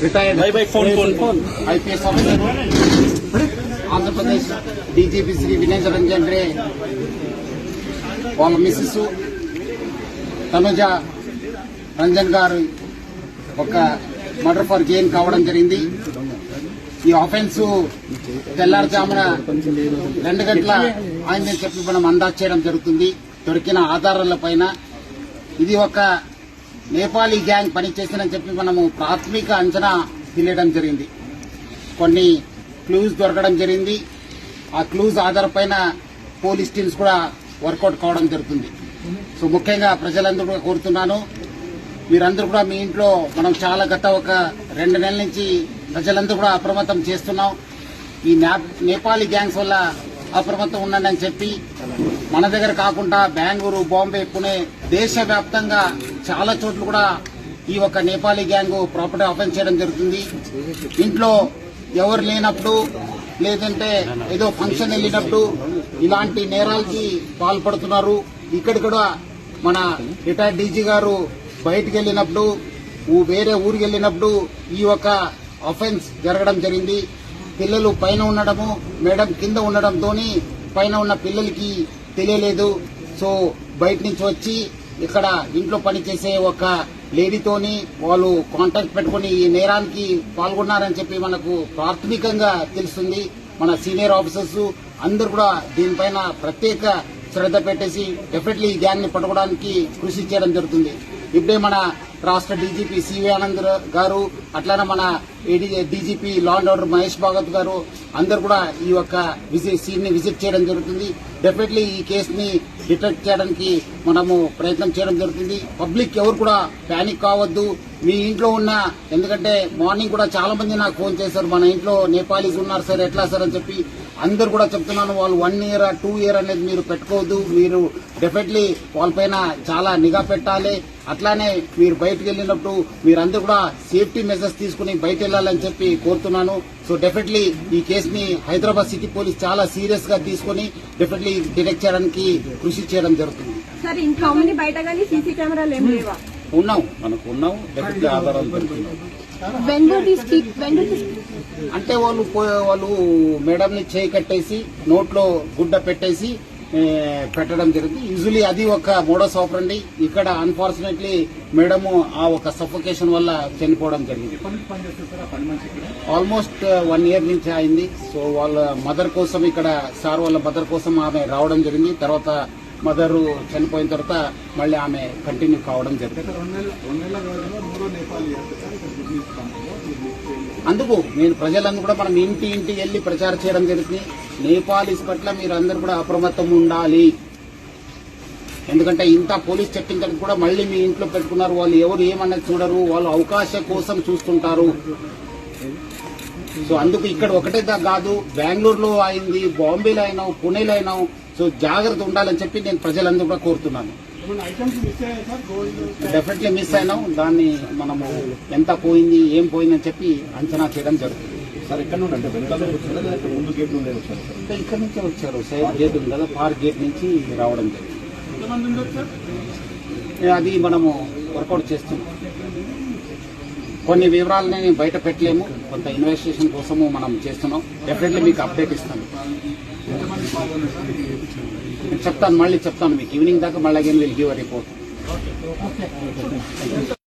Retired IPS officer Andhra Pradesh DGP Shri Vinay Ranjan Ray వాళ్ళ Mrs Tanuja Ranjan గారు ఒక మర్డర్ ఫర్ గెయిన్ కావడం జరిగింది. ఈ ఆఫెన్స్ తెల్లారుజామున 2 గంటల ఆయన చెప్పి మనం అందాజు చేయడం జరుగుతుంది. దొరికిన ఆధారాల పైన ఇది ఒక నేపాలీ గ్యాంగ్ పనిచేసిందని చెప్పి మనము ప్రాథమిక అంచనా తెలియడం జరిగింది. కొన్ని క్లూస్ దొరకడం జరిగింది. ఆ క్లూస్ ఆధారపైన పోలీస్ టీమ్స్ కూడా వర్కౌట్ కావడం జరుగుతుంది. సో ముఖ్యంగా ప్రజలందరూ కూడా కోరుతున్నాను, మీరందరూ కూడా మీ ఇంట్లో మనం చాలా గత ఒక 2 నెలల నుంచి ప్రజలందరూ కూడా అప్రమత్తం చేస్తున్నాం. ఈ నేపాలీ గ్యాంగ్స్ వల్ల అప్రమత్తం ఉండండి అని చెప్పి మన దగ్గర కాకుండా బెంగళూరు, బాంబే, పుణె దేశవ్యాప్తంగా చాలా చోట్ల కూడా ఈ ఒక నేపాలీ గ్యాంగ్ ప్రాపర్టీ ఆఫెన్స్ చేయడం జరుగుతుంది. ఇంట్లో ఎవరు లేనప్పుడు లేదంటే ఏదో ఫంక్షన్ వెళ్ళినప్పుడు ఇలాంటి నేరాలకి పాల్పడుతున్నారు. ఇక్కడ కూడా మన రిటైర్డ్ డీజీ గారు బయటికి వెళ్ళినప్పుడు వేరే ఊరికి వెళ్ళినప్పుడు ఈ ఒక ఆఫెన్స్ జరగడం జరిగింది. పిల్లలు పైన ఉండడము, మేడం కింద ఉండడంతో పైన ఉన్న పిల్లలకి తెలియలేదు. సో బయట నుంచి వచ్చి ఇక్కడ ఇంట్లో పనిచేసే ఒక లేడీతోని వాళ్ళు కాంటాక్ట్ పెట్టుకుని ఈ నేరానికి పాల్గొన్నారని చెప్పి మనకు ప్రాథమికంగా తెలుస్తుంది. మన సీనియర్ ఆఫీసర్స్ అందరూ కూడా దీనిపైన ప్రత్యేక శ్రద్ధ పెట్టేసి డెఫినెట్లీ ఈ గ్యాంగ్ ని పట్టుకోవడానికి కృషి చేయడం జరుగుతుంది. ఇప్పుడే మన రాష్ట్ర డీజీపీ సివి ఆనంద్ గారు, అట్లానే మన DGP law and order Mahesh Bhagwat గారు అందరూ కూడా ఈ యొక్క సీన్ ని విజిట్ చేయడం జరుగుతుంది. డెఫినెట్లీ ఈ కేసుని డిటెక్ట్ చేయడానికి మనము ప్రయత్నం చేయడం జరుగుతుంది. పబ్లిక్ ఎవరు కూడా ప్యానిక్ కావద్దు. మీ ఇంట్లో ఉన్న, ఎందుకంటే మార్నింగ్ కూడా చాలా మంది నాకు ఫోన్ చేశారు, మన ఇంట్లో నేపాలీస్ ఉన్నారు సార్, ఎట్లా సార్ అని చెప్పి. అందరు కూడా చెప్తున్నాను, వాళ్ళు 1 year 2 year అనేది మీరు పెట్టుకోవద్దు. మీరు డెఫినెట్లీ వాళ్ళపైన చాలా నిఘా పెట్టాలి. అట్లానే మీరు బయటకు వెళ్ళినప్పుడు మీరందరూ కూడా సేఫ్టీ మెజర్స్ తీసుకుని బయట వెళ్లాలని చెప్పి కోరుతున్నాను. సో డెఫినెట్లీ ఈ కేసుని హైదరాబాద్ సిటీ పోలీస్ చాలా సీరియస్ గా తీసుకుని డెఫినెట్లీ డిటెక్ట్ చేయడానికి కృషి చేయడం జరుగుతుంది. సార్ ఇంట్లో బయట కానీ సీసీ కెమెరాలు ఏం లేవా? ఉన్నాం, మనకు ఉన్నాం, డెఫినెట్లీ ఆధారాలు దొరుకుతున్నాయి. అంటే వాళ్ళు మేడం ని చేయి కట్టేసి నోట్లో గుడ్డ పెట్టేసి పెట్టడం జరిగింది. యూజువలీ అది ఒక మోడస్ ఆపరండి. ఇక్కడ అన్ఫార్చునేట్లీ మేడము ఆ ఒక సఫోకేషన్ వల్ల చనిపోవడం జరిగింది. ఆల్మోస్ట్ 1 year నుంచి అయింది. సో వాళ్ళ మదర్ కోసం, ఇక్కడ సార్ వాళ్ళ మదర్ కోసం ఆమె రావడం జరిగింది. తర్వాత మదర్ చనిపోయిన తర్వాత మళ్ళీ ఆమె కంటిన్యూ కావడం జరిగింది. అందుకు నేను ప్రజలందరూ కూడా మనం ఇంటికి వెళ్లి ప్రచారం చేయడం జరుగుతుంది. నేపాలీస్ పట్ల మీరు అందరూ కూడా అప్రమత్తం ఉండాలి. ఎందుకంటే ఇంత పోలీస్ చెప్పించడానికి కూడా మళ్ళీ మీ ఇంట్లో పెట్టుకున్నారు. వాళ్ళు ఎవరు ఏమన్నది చూడరు, వాళ్ళు అవకాశం కోసం చూస్తుంటారు. సో అందుకు ఇక్కడ ఒకటే కాదు, బెంగళూరులో అయింది, బాంబేలో అయినావు, పుణేలో అయినావు. సో జాగ్రత్త ఉండాలని చెప్పి నేను ప్రజలందరూ కూడా కోరుతున్నాను. డెఫినెట్లీ మిస్ అయినాం. దాన్ని మనము ఎంత పోయింది, ఏం పోయిందని చెప్పి అంచనా చేయడం జరుగుతుంది. సార్ ఇక్కడ నుంచే వచ్చారు. సైడ్ గేట్ ఉంది కదా, పార్క్ గేట్ నుంచి రావడం జరిగింది. అది మనము వర్కౌట్ చేస్తున్నాం. కొన్ని వివరాలని బయట పెట్టలేము, కొంత ఇన్వెస్టిగేషన్ కోసము మనం చేస్తున్నాం. డెఫినెట్లీ మీకు అప్డేట్ ఇస్తాను, చెప్తాను, మళ్ళీ చెప్తాను మీకు ఈవినింగ్ దాకా. మళ్ళీ again will give a report.